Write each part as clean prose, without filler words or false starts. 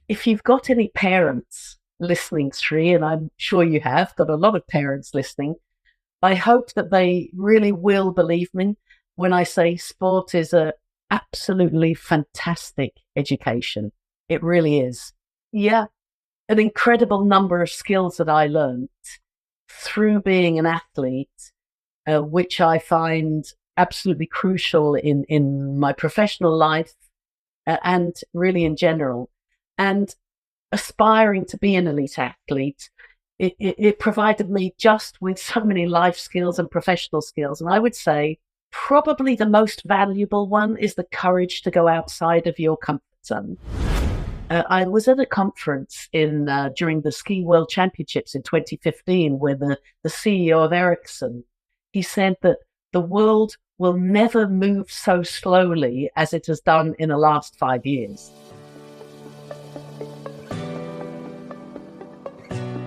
if you've got any parents listening, Sri, and I'm sure you have got a lot of parents listening, I hope that they really will believe me when I say sport is a absolutely fantastic education. It really is. Yeah, an incredible number of skills that I learned through being an athlete, which I find absolutely crucial in my professional life and really in general. And aspiring to be an elite athlete, it provided me just with so many life skills and professional skills. And I would say probably the most valuable one is the courage to go outside of your comfort zone. I was at a conference during the Ski World Championships in 2015 where the CEO of Ericsson, he said that the world will never move so slowly as it has done in the last 5 years.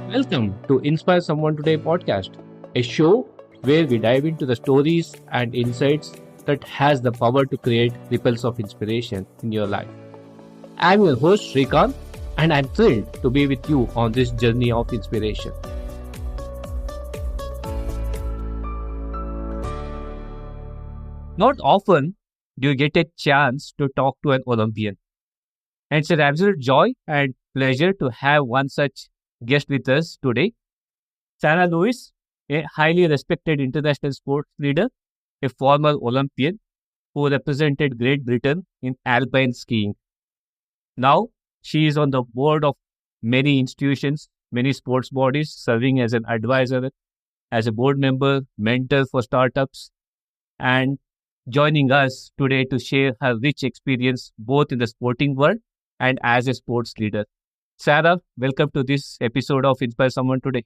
Welcome to Inspire Someone Today podcast, a show where we dive into the stories and insights that has the power to create ripples of inspiration in your life. I'm your host Srikanth, and I'm thrilled to be with you on this journey of inspiration. Not often do you get a chance to talk to an Olympian. And it's an absolute joy and pleasure to have one such guest with us today. Sarah Lewis, a highly respected international sports leader, a former Olympian who represented Great Britain in alpine skiing. Now, she is on the board of many institutions, many sports bodies, serving as an advisor, as a board member, mentor for startups, and joining us today to share her rich experience both in the sporting world and as a sports leader. Sarah, welcome to this episode of Inspire Someone Today.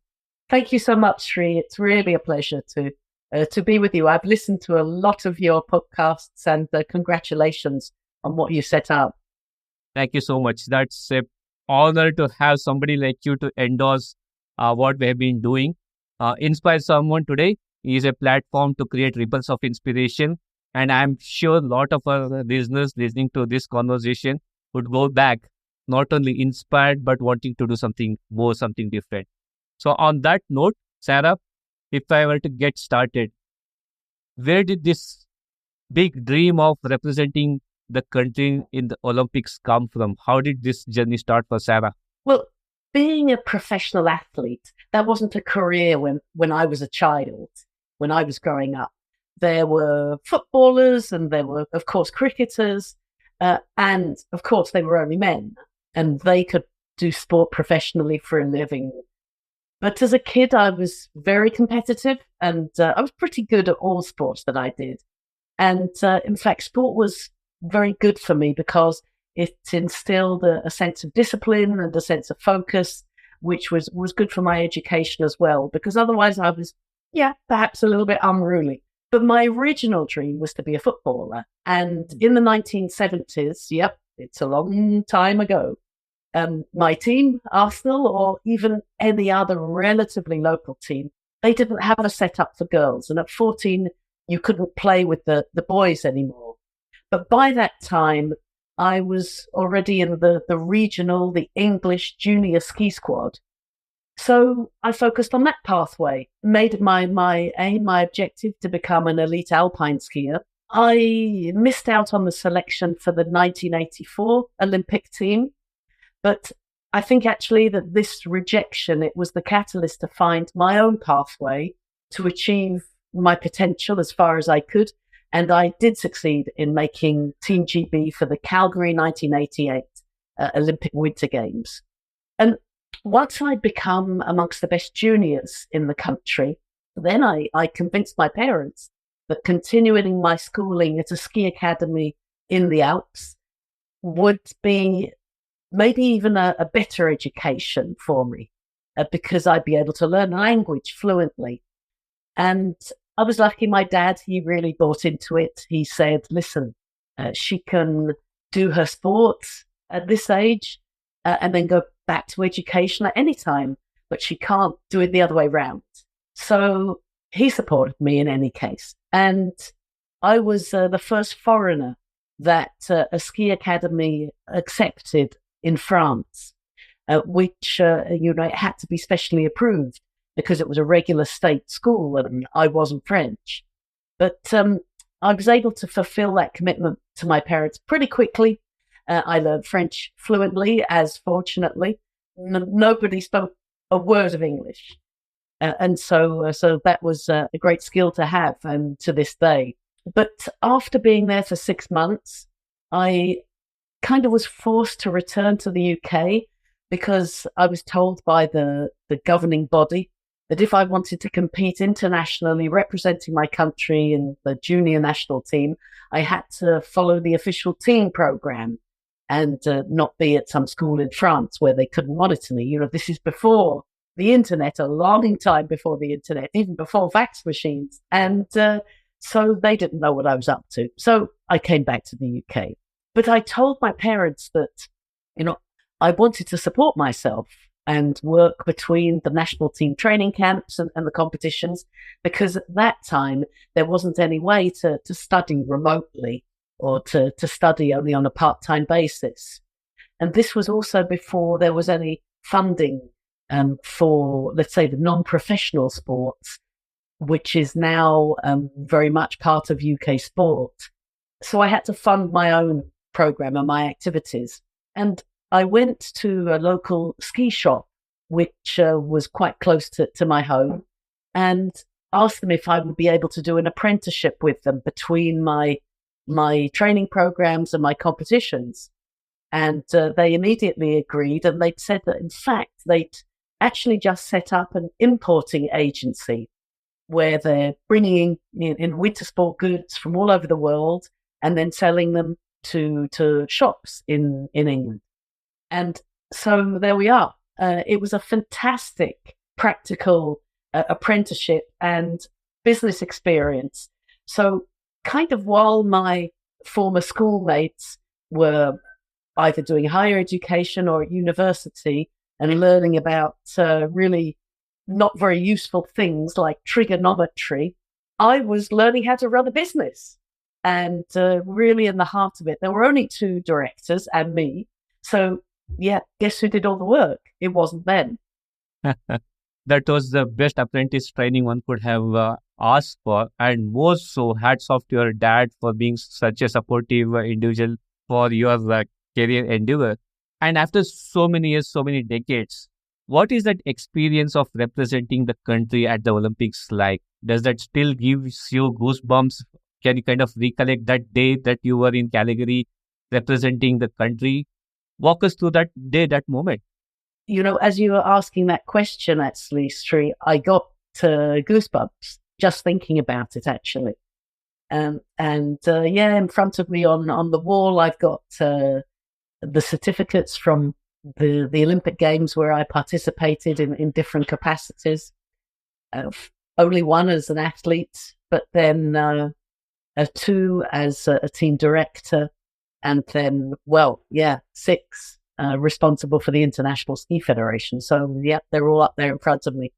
Thank you so much, Sri. It's really a pleasure to be with you. I've listened to a lot of your podcasts and congratulations on what you set up. Thank you so much. That's an honor to have somebody like you to endorse what we have been doing. Inspire Someone Today is a platform to create ripples of inspiration. And I'm sure a lot of our listeners listening to this conversation would go back, not only inspired, but wanting to do something more, something different. So on that note, Sarah, if I were to get started, where did this big dream of representing the country in the Olympics come from? How did this journey start for Sarah? Well, being a professional athlete, that wasn't a career when I was a child, when I was growing up. There were footballers and there were, of course, cricketers. And, of course, they were only men. And they could do sport professionally for a living. But as a kid, I was very competitive and I was pretty good at all sports that I did. And in fact, sport was very good for me because it instilled a sense of discipline and a sense of focus, which was good for my education as well, because otherwise I was, perhaps a little bit unruly. But my original dream was to be a footballer. And in the 1970s, it's a long time ago, my team, Arsenal, or even any other relatively local team, they didn't have a setup for girls. And at 14, you couldn't play with the boys anymore. But by that time, I was already in the regional, the English junior ski squad. So I focused on that pathway, made my aim, my objective to become an elite alpine skier. I missed out on the selection for the 1984 Olympic team, but I think actually that this rejection, it was the catalyst to find my own pathway to achieve my potential as far as I could. And I did succeed in making Team GB for the Calgary 1988 Olympic Winter Games. And once I'd become amongst the best juniors in the country, then I convinced my parents that continuing my schooling at a ski academy in the Alps would be maybe even a better education for me because I'd be able to learn a language fluently. And I was lucky my dad, he really bought into it. He said, listen, she can do her sports at this age and then go back to education at any time, but she can't do it the other way around. So he supported me in any case. And I was the first foreigner that a ski academy accepted in France, which, it had to be specially approved because it was a regular state school and I wasn't French. But I was able to fulfill that commitment to my parents pretty quickly. I learned French fluently, as fortunately nobody spoke a word of English. And so that was a great skill to have, and to this day. But after being there for 6 months, I kind of was forced to return to the UK because I was told by the governing body that if I wanted to compete internationally representing my country in the junior national team, I had to follow the official team program and not be at some school in France where they couldn't monitor me. This is before the internet, a long time before the internet, even before fax machines. And so they didn't know what I was up to. So I came back to the UK. But I told my parents that, I wanted to support myself and work between the national team training camps and the competitions, because at that time, there wasn't any way to study remotely or to study only on a part-time basis. And this was also before there was any funding for, let's say, the non-professional sports, which is now very much part of UK sport. So I had to fund my own program and my activities. And I went to a local ski shop, which was quite close to my home, and asked them if I would be able to do an apprenticeship with them between my training programs and my competitions. And they immediately agreed, and they'd said that, in fact, they'd actually just set up an importing agency where they're bringing in winter sport goods from all over the world and then selling them to shops in England. And so there we are. It was a fantastic practical apprenticeship and business experience. So kind of while my former schoolmates were either doing higher education or at university and learning about really not very useful things like trigonometry, I was learning how to run a business. And really in the heart of it, there were only 2 directors and me. So yeah, guess who did all the work? It wasn't them. That was the best apprentice training one could have asked for. And most so, hats off to your dad for being such a supportive individual for your career endeavor. And after so many years, so many decades, what is that experience of representing the country at the Olympics like? Does that still give you goosebumps? Can you kind of recollect that day that you were in Calgary representing the country? Walk us through that day, that moment. As you were asking that question, actually, Sri, I got goosebumps just thinking about it, actually. In front of me on the wall, I've got the certificates from the Olympic Games where I participated in different capacities. Only one as an athlete, but then 2 as a team director, and then, 6 responsible for the International Ski Federation. So, yeah, they're all up there in front of me.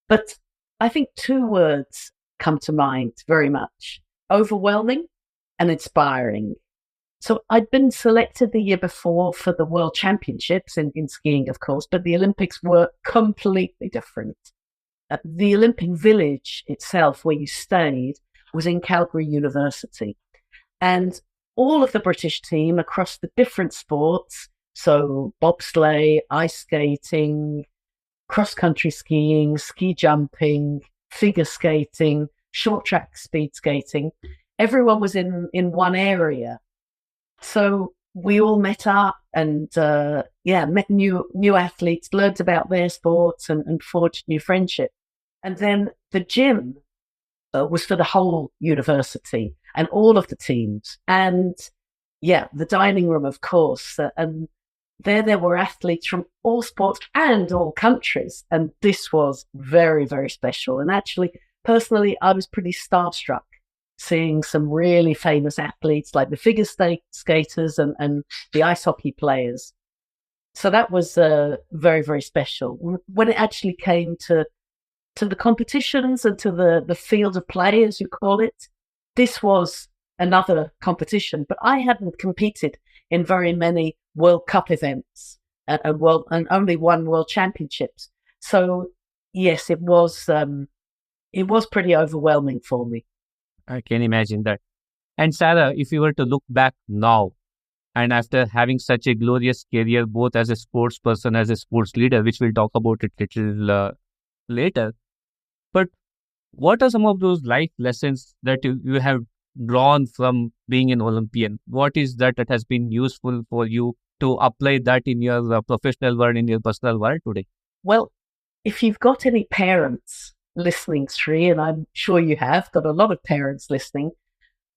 But I think 2 words come to mind very much: overwhelming and inspiring. So I'd been selected the year before for the World Championships in skiing, of course, but the Olympics were completely different. The Olympic Village itself, where you stayed, was in Calgary University. And all of the British team across the different sports, so bobsleigh, ice skating, cross-country skiing, ski jumping, figure skating, short track speed skating, everyone was in one area. So we all met up and, met new athletes, learned about their sports and forged new friendship. And then the gym was for the whole university and all of the teams. And the dining room, of course. And there were athletes from all sports and all countries. And this was very, very special. And actually, personally, I was pretty starstruck seeing some really famous athletes like the figure skaters and the ice hockey players. So that was very, very special. When it actually came to the competitions and to the field of play, as you call it, this was another competition. But I hadn't competed in very many World Cup events. and only won world championships. So yes, it was pretty overwhelming for me. I can imagine that. And Sarah, if you were to look back now, and after having such a glorious career, both as a sports person, as a sports leader, which we'll talk about it little later, but what are some of those life lessons that you have drawn from being an Olympian? What is that has been useful for you to apply that in your professional world, in your personal world today? Well, if you've got any parents listening, Sri, and I'm sure you have got a lot of parents listening,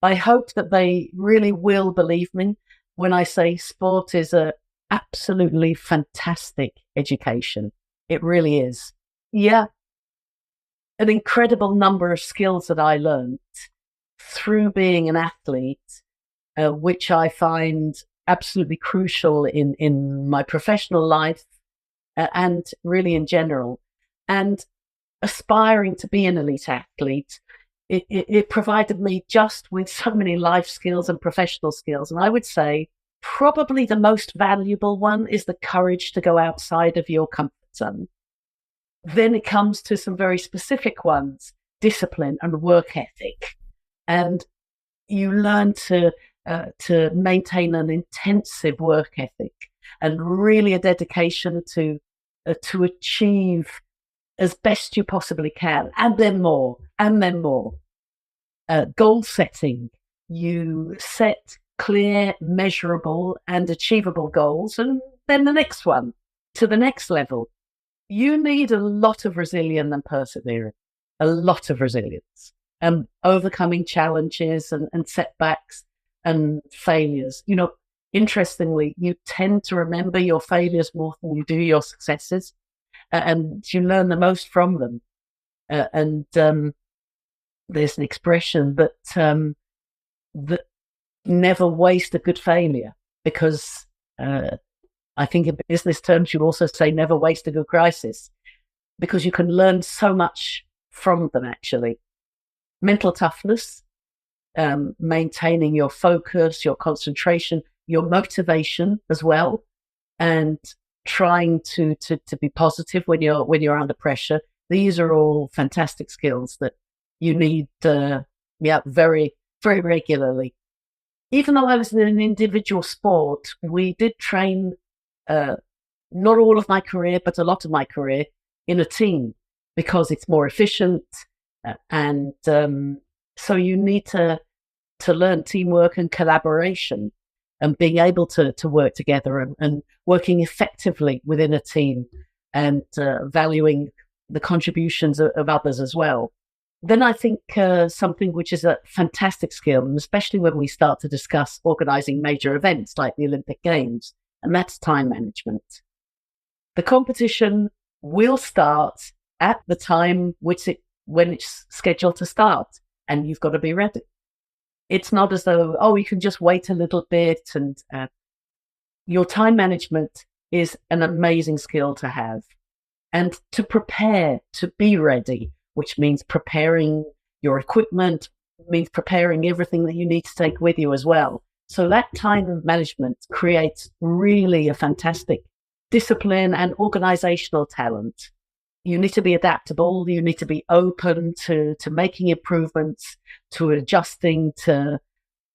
I hope that they really will believe me when I say sport is a absolutely fantastic education. It really is. Yeah, an incredible number of skills that I learned through being an athlete, which I find absolutely crucial in my professional life and really in general. And aspiring to be an elite athlete, it provided me just with so many life skills and professional skills. And I would say probably the most valuable one is the courage to go outside of your comfort zone. Then it comes to some very specific ones, discipline and work ethic. And you learn to maintain an intensive work ethic and really a dedication to achieve as best you possibly can, and then more, and then more. Goal setting, you set clear, measurable and achievable goals, and then the next one to the next level. You need a lot of resilience and perseverance, a lot of resilience, and overcoming challenges and setbacks and failures. You know, interestingly, you tend to remember your failures more than you do your successes, and you learn the most from them. And there's an expression that never waste a good failure, because I think in business terms, you also say never waste a good crisis, because you can learn so much from them, actually. Mental toughness, maintaining your focus, your concentration, your motivation as well, and trying to be positive when you're under pressure. These are all fantastic skills that you need, very, very regularly. Even though I was in an individual sport, we did train, not all of my career, but a lot of my career in a team, because it's more efficient. And so you need to learn teamwork and collaboration and being able to work together and working effectively within a team, and valuing the contributions of others as well. Then I think something which is a fantastic skill, and especially when we start to discuss organizing major events like the Olympic Games, and that's time management. The competition will start at the time when it's scheduled to start, and you've got to be ready. It's not as though, you can just wait a little bit. And your time management is an amazing skill to have. And to prepare, to be ready, which means preparing your equipment, means preparing everything that you need to take with you as well. So that time management creates really a fantastic discipline and organizational talent. You need to be adaptable. You need to be open to making improvements, to adjusting to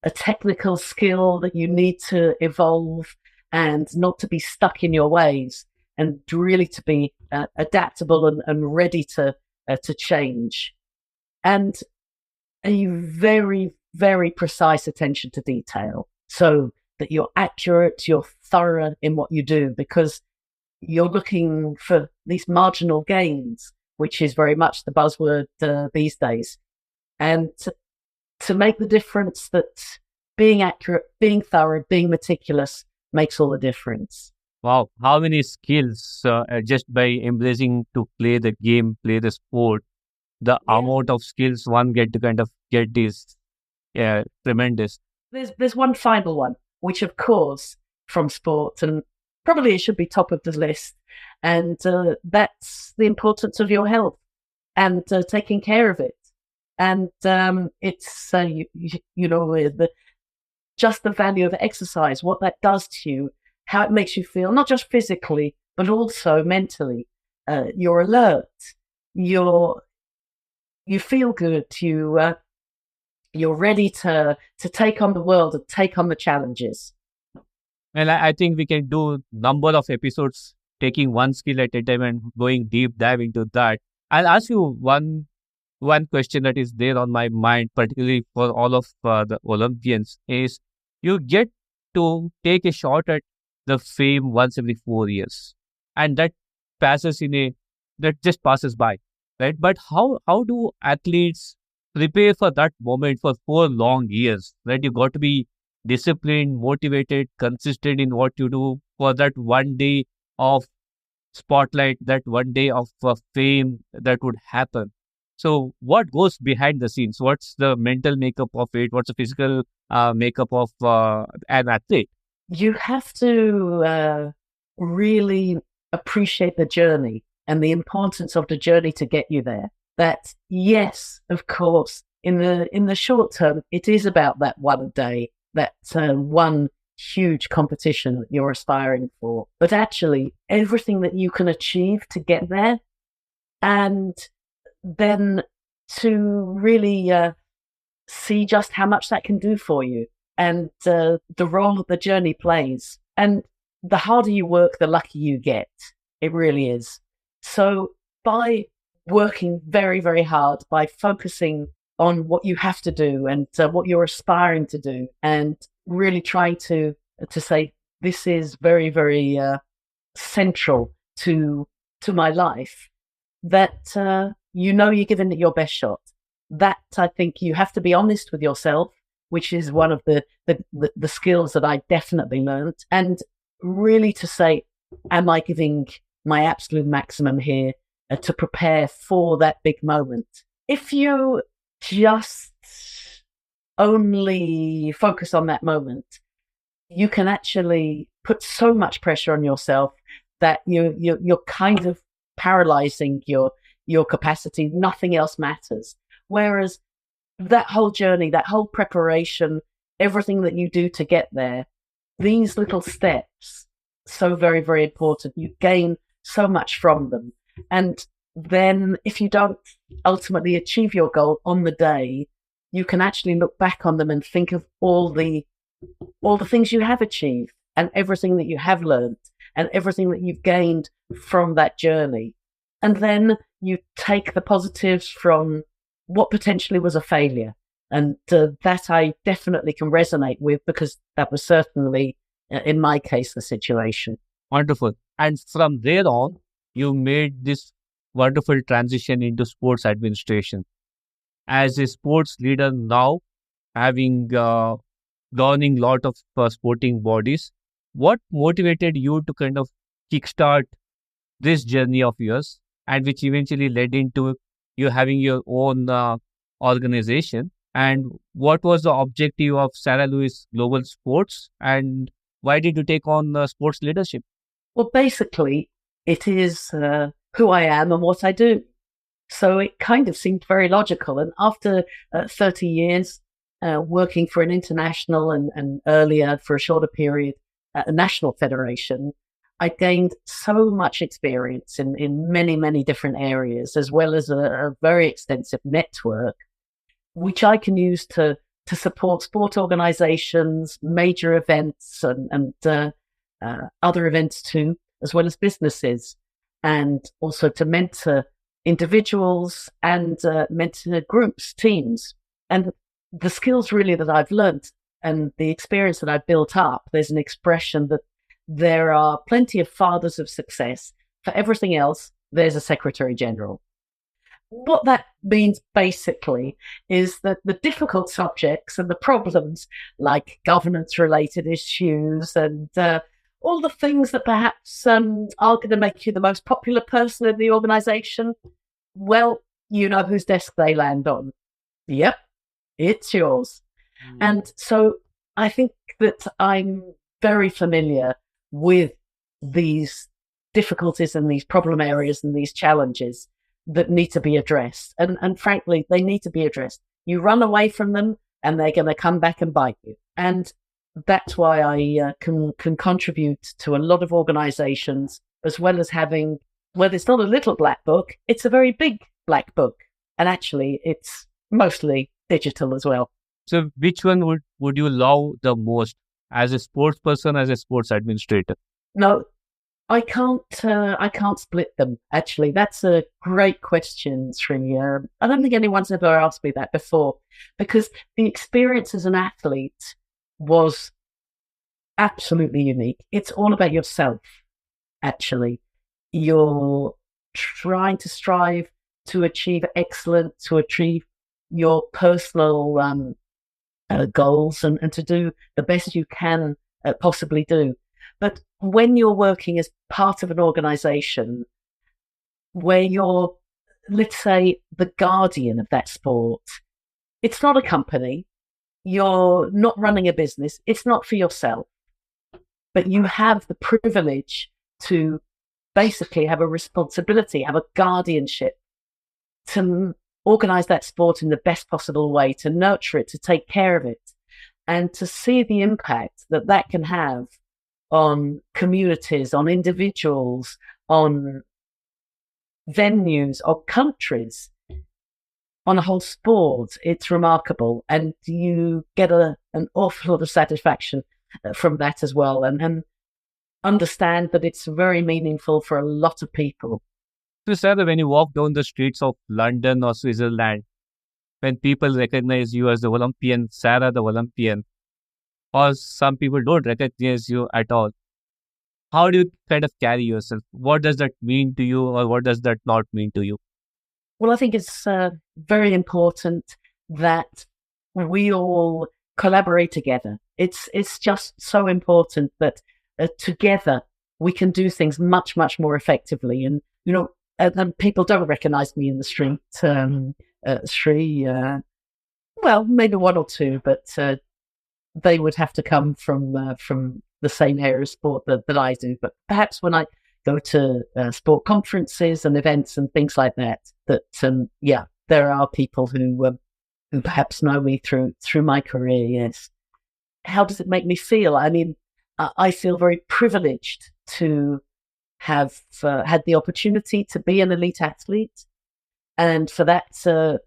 a technical skill that you need to evolve, and not to be stuck in your ways, and really to be adaptable and ready to change. And a very, very precise attention to detail, so that you're accurate, you're thorough in what you do, because you're looking for these marginal gains, which is very much the buzzword these days. And to make the difference, that being accurate, being thorough, being meticulous makes all the difference. Wow, how many skills just by embracing to play the game, play the sport, the amount of skills one get to kind of get is tremendous. There's one final one, which of course from sport, and probably it should be top of the list, and that's the importance of your health and taking care of it. And it's just the value of exercise, what that does to you, how it makes you feel, not just physically, but also mentally. You're alert. You feel good. You're ready to take on the world and take on the challenges. And I think we can do number of episodes taking one skill at a time and going deep dive into that. I'll ask you one question that is there on my mind, particularly for all of the Olympians, is you get to take a shot at the fame once every 4 years, and that that just passes by, right? But how do athletes prepare for that moment for 4 long years? Right, you got to be disciplined, motivated, consistent in what you do for that one day of spotlight, that one day of fame that would happen. So, what goes behind the scenes? What's the mental makeup of it? What's the physical makeup of an athlete? You have to really appreciate the journey and the importance of the journey to get you there. That, yes, of course, in the short term, it is about that one day, that one huge competition that you're aspiring for. But actually, everything that you can achieve to get there, and then to really see just how much that can do for you, and the role that the journey plays. And the harder you work, the luckier you get. It really is. So by working very, very hard, by focusing on what you have to do and what you're aspiring to do, and really trying to say, this is very, very central to my life, that you're giving it your best shot. That, I think, you have to be honest with yourself, which is one of the skills that I definitely learned, and really to say, am I giving my absolute maximum here to prepare for that big moment? If you just only focus on that moment, you can actually put so much pressure on yourself that you're kind of paralyzing your capacity. Nothing else matters. Whereas that whole journey, that whole preparation, everything that you do to get there, these little steps, so very, very important. You gain so much from them. And then if you don't ultimately achieve your goal on the day, you can actually look back on them and think of all the things you have achieved, and everything that you have learned, and everything that you've gained from that journey. And then you take the positives from what potentially was a failure. And that I definitely can resonate with, because that was certainly, in my case, the situation. Wonderful. And from there on, you made this wonderful transition into sports administration. As a sports leader now, having governing lot of sporting bodies, what motivated you to kind of kickstart this journey of yours, and which eventually led into you having your own organization? And what was the objective of Sarah Lewis Global Sports, and why did you take on sports leadership? Well, basically, it is who I am and what I do. So it kind of seemed very logical. And after 30 years working for an international and earlier for a shorter period at a national federation, I gained so much experience in many, many different areas, as well as a very extensive network, which I can use to support sport organizations, major events, and other events too, as well as businesses, and also to mentor individuals and mentor groups, teams. And the skills really that I've learned and the experience that I've built up, there's an expression that there are plenty of fathers of success. For everything else, there's a secretary general. What that means basically is that the difficult subjects and the problems, like governance-related issues and all the things that perhaps are going to make you the most popular person in the organization, well, you know whose desk they land on. Yep, it's yours. And so I think that I'm very familiar with these difficulties and these problem areas and these challenges that need to be addressed. And frankly, they need to be addressed. You run away from them and they're going to come back and bite you. And that's why I can contribute to a lot of organizations, as well as having, well, it's not a little black book, it's a very big black book. And actually, it's mostly digital as well. So which one would you love the most as a sports person, as a sports administrator? No, I can't split them. Actually, that's a great question, Sri. I don't think anyone's ever asked me that before, because the experience as an athlete was absolutely unique. It's all about yourself. Actually, you're trying to strive to achieve excellence, to achieve your personal goals, and to do the best you can possibly do. But when you're working as part of an organization where you're, let's say, the guardian of that sport, it's not a company, you're not running a business, it's not for yourself, but you have the privilege to basically have a responsibility, have a guardianship to organize that sport in the best possible way, to nurture it, to take care of it, and to see the impact that that can have on communities, on individuals, on venues, on countries, on a whole sport. It's remarkable. And you get an awful lot of satisfaction from that as well. And understand that it's very meaningful for a lot of people. So, Sarah, when you walk down the streets of London or Switzerland, when people recognize you as the Olympian, Sarah the Olympian, or some people don't recognize you at all, how do you kind of carry yourself? What does that mean to you, or what does that not mean to you? Well, I think it's very important that we all collaborate together. It's just so important that together we can do things much, much more effectively. And, and people don't recognize me in the street, Sri. Well, maybe one or two, but they would have to come from the same area of sport that I do. But perhaps when I go to sport conferences and events and things like that, there are people who perhaps know me through my career. Yes. How does it make me feel? I mean, I feel very privileged to have had the opportunity to be an elite athlete, and for that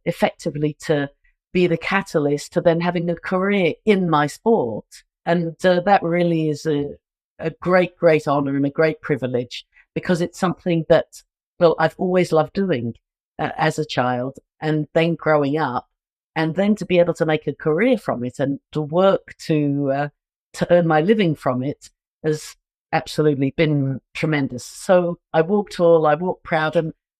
effectively to be the catalyst to then having a career in my sport. And that really is a great, great honor and a great privilege, because it's something that, well, I've always loved doing as a child, and then growing up, and then to be able to make a career from it and to work to earn my living from it has absolutely been tremendous. So I walk tall, I walk proud,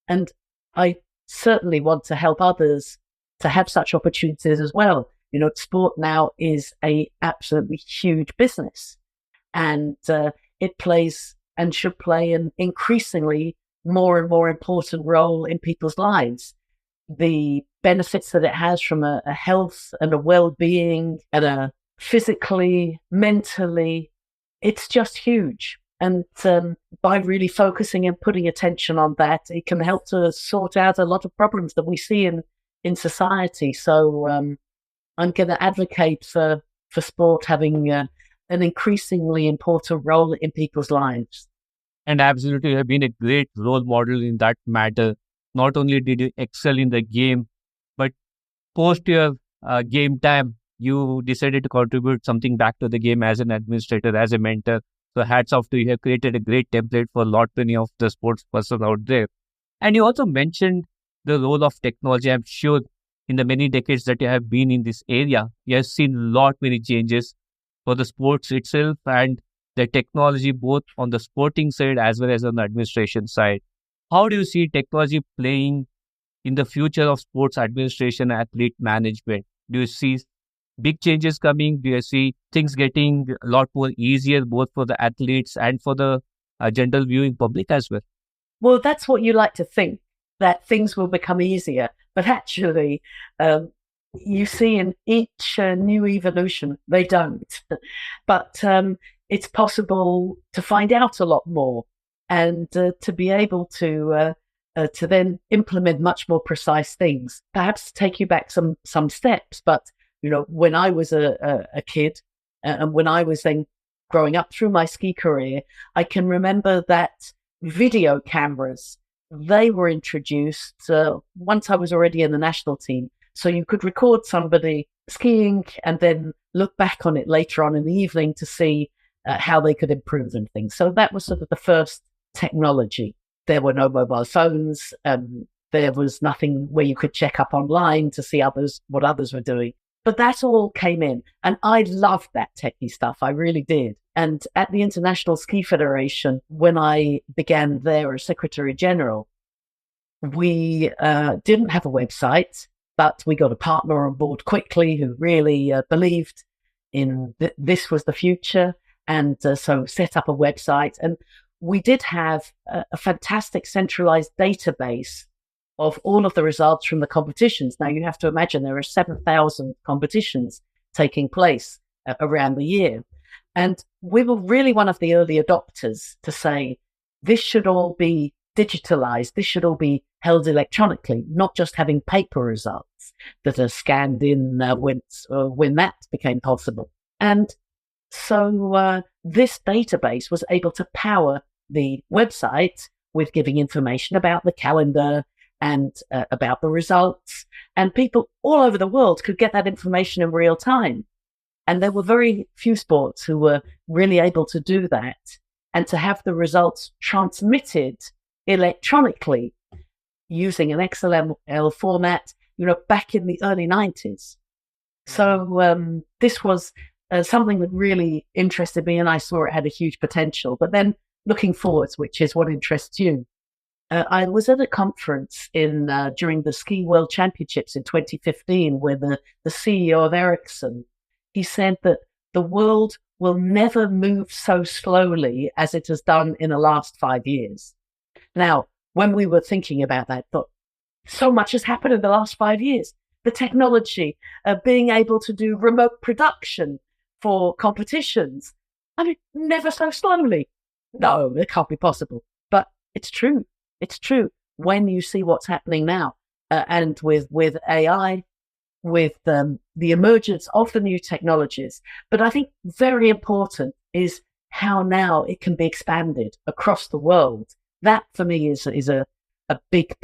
and I certainly want to help others to have such opportunities as well. Sport now is a absolutely huge business, and it plays and should play an increasingly more and more important role in people's lives. The benefits that it has from a health and a well-being and a physically, mentally, it's just huge. And by really focusing and putting attention on that, it can help to sort out a lot of problems that we see in society. So I'm going to advocate for sport having an increasingly important role in people's lives. And absolutely, you have been a great role model in that matter. Not only did you excel in the game, but post your game time, you decided to contribute something back to the game as an administrator, as a mentor. So hats off to you. You have created a great template for a lot many of the sports person out there. And you also mentioned the role of technology. I'm sure in the many decades that you have been in this area, you have seen a lot many changes for the sports itself and the technology, both on the sporting side as well as on the administration side. How do you see technology playing in the future of sports administration, athlete management? Do you see big changes coming? Do you see things getting a lot more easier, both for the athletes and for the general viewing public as well? Well, that's what you like to think, that things will become easier. But actually, you see in each new evolution, they don't. But it's possible to find out a lot more and to be able to then implement much more precise things. Perhaps take you back some steps. But when I was a kid, And when I was then growing up through my ski career, I can remember that video cameras, they were introduced once I was already in the national team. So you could record somebody skiing and then look back on it later on in the evening to see how they could improve and things. So that was sort of the first technology. There were no mobile phones. There was nothing where you could check up online to see what others were doing. But that all came in. And I loved that techie stuff. I really did. And at the International Ski Federation, when I began there as Secretary General, we didn't have a website, but we got a partner on board quickly who really believed in this was the future. And so set up a website. And we did have a fantastic centralized database of all of the results from the competitions. Now, you have to imagine there are 7,000 competitions taking place around the year. And we were really one of the early adopters to say, this should all be digitalized. This should all be held electronically, not just having paper results that are scanned in when that became possible. And so this database was able to power the website with giving information about the calendar and about the results. And people all over the world could get that information in real time. And there were very few sports who were really able to do that and to have the results transmitted electronically using an XML format, back in the early 90s. So this was something that really interested me, and I saw it had a huge potential. But then looking forwards, which is what interests you, I was at a conference during the Ski World Championships in 2015 where the CEO of Ericsson, he said that the world will never move so slowly as it has done in the last 5 years. Now, when we were thinking about that, I thought, so much has happened in the last 5 years. The technology, being able to do remote production for competitions. I mean, never so slowly. No, it can't be possible. But it's true. It's true when you see what's happening now. And with AI, with the emergence of the new technologies. But I think very important is how now it can be expanded across the world. That for me is a big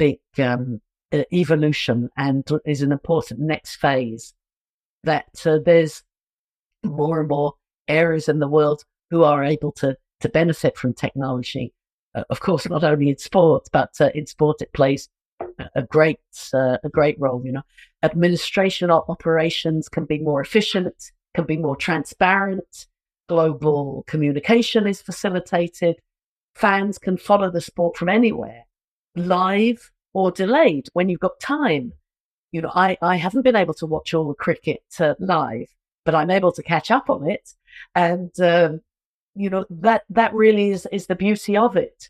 evolution and is an important next phase. That there's more and more areas in the world who are able to benefit from technology. Of course, not only in sport, but in sport it plays a great role. Administration operations can be more efficient, can be more transparent. Global communication is facilitated. Fans can follow the sport from anywhere, live or delayed when you've got time. I haven't been able to watch all the cricket live, but I'm able to catch up on it. And, that really is the beauty of it.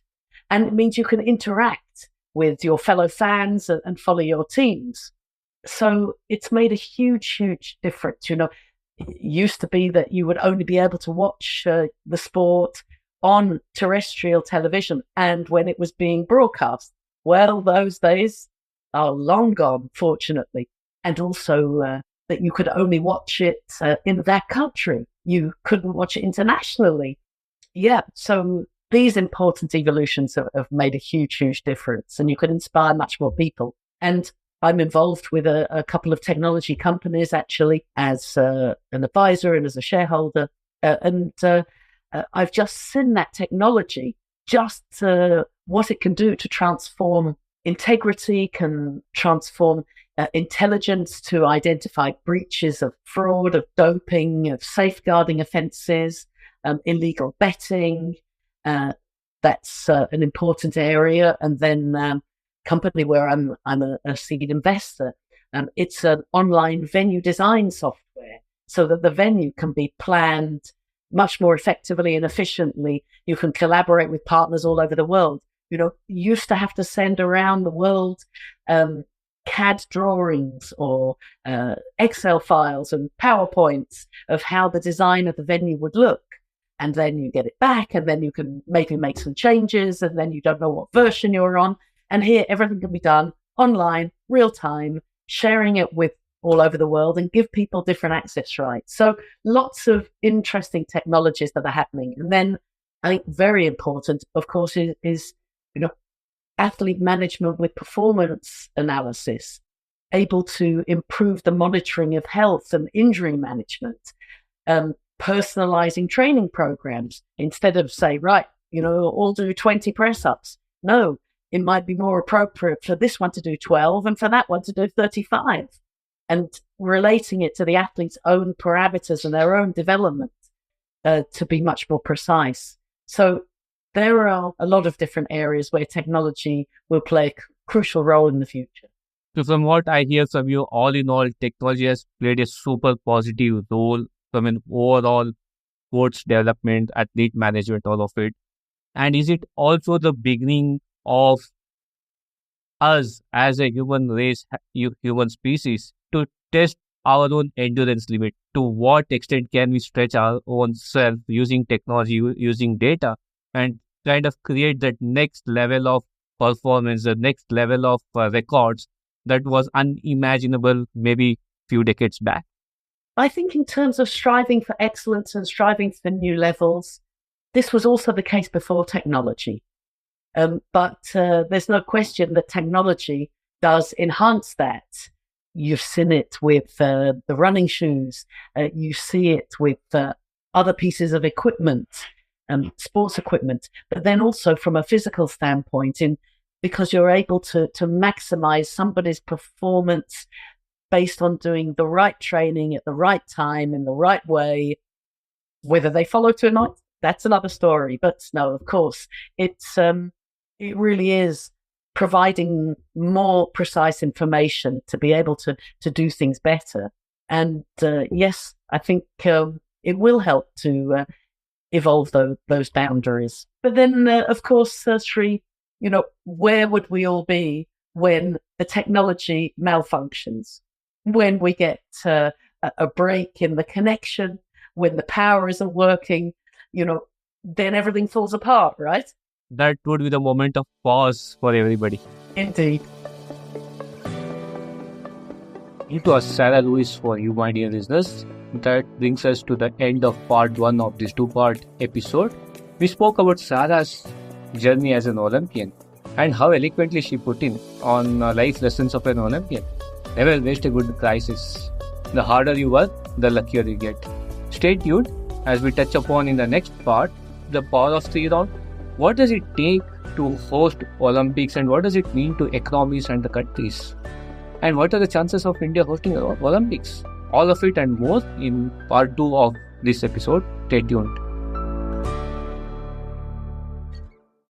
And it means you can interact with your fellow fans and follow your teams. So it's made a huge, huge difference. It used to be that you would only be able to watch the sport on terrestrial television and when it was being broadcast. Well, those days are long gone, fortunately. And also that you could only watch it in that country. You couldn't watch it internationally. Yeah, so these important evolutions have made a huge, huge difference, and you can inspire much more people. And I'm involved with a couple of technology companies, actually, as an advisor and as a shareholder. I've just seen that technology, just what it can do to transform integrity, can transform intelligence to identify breaches of fraud, of doping, of safeguarding offences, illegal betting. That's an important area. And then company where I'm a seed investor. It's an online venue design software so that the venue can be planned much more effectively and efficiently. You can collaborate with partners all over the world. You used to have to send around the world CAD drawings or Excel files and PowerPoints of how the design of the venue would look. And then you get it back, and then you can maybe make some changes, and then you don't know what version you're on. And here, everything can be done online, real time, sharing it with all over the world and give people different access rights. So lots of interesting technologies that are happening. And then I think very important, of course, is athlete management with performance analysis, able to improve the monitoring of health and injury management, personalizing training programs instead of say, right, all do 20 press-ups. No, it might be more appropriate for this one to do 12 and for that one to do 35. And relating it to the athlete's own parameters and their own development to be much more precise. So there are a lot of different areas where technology will play a crucial role in the future. So from what I hear from you, all in all, technology has played a super positive role from an overall sports development, athlete management, all of it. And is it also the beginning of us as a human race, human species, to test our own endurance limit? To what extent can we stretch our own self using technology, using data, and kind of create that next level of performance, the next level of records that was unimaginable maybe few decades back? I think in terms of striving for excellence and striving for new levels, this was also the case before technology. But there's no question that technology does enhance that. You've seen it with the running shoes. You see it with other pieces of equipment, sports equipment, but then also from a physical standpoint, because you're able to maximize somebody's performance based on doing the right training at the right time in the right way. Whether they follow it or not, that's another story. But no, of course, it really is providing more precise information to be able to do things better. And yes, I think it will help to evolve those boundaries. But then, of course, Sri, where would we all be when the technology malfunctions? When we get a break in the connection, when the power isn't working, then everything falls apart, right? That would be the moment of pause for everybody. Indeed. It was Sarah Lewis for you, my dear listeners. That brings us to the end of part 1 of this 2-part episode. We spoke about Sarah's journey as an Olympian and how eloquently she put in on life lessons of an Olympian. Never waste a good crisis. The harder you work, the luckier you get. Stay tuned as we touch upon in the next part the power of 3 round. What does it take to host Olympics and what does it mean to economies and the countries? And what are the chances of India hosting Olympics? All of it and more in part 2 of this episode. Stay tuned.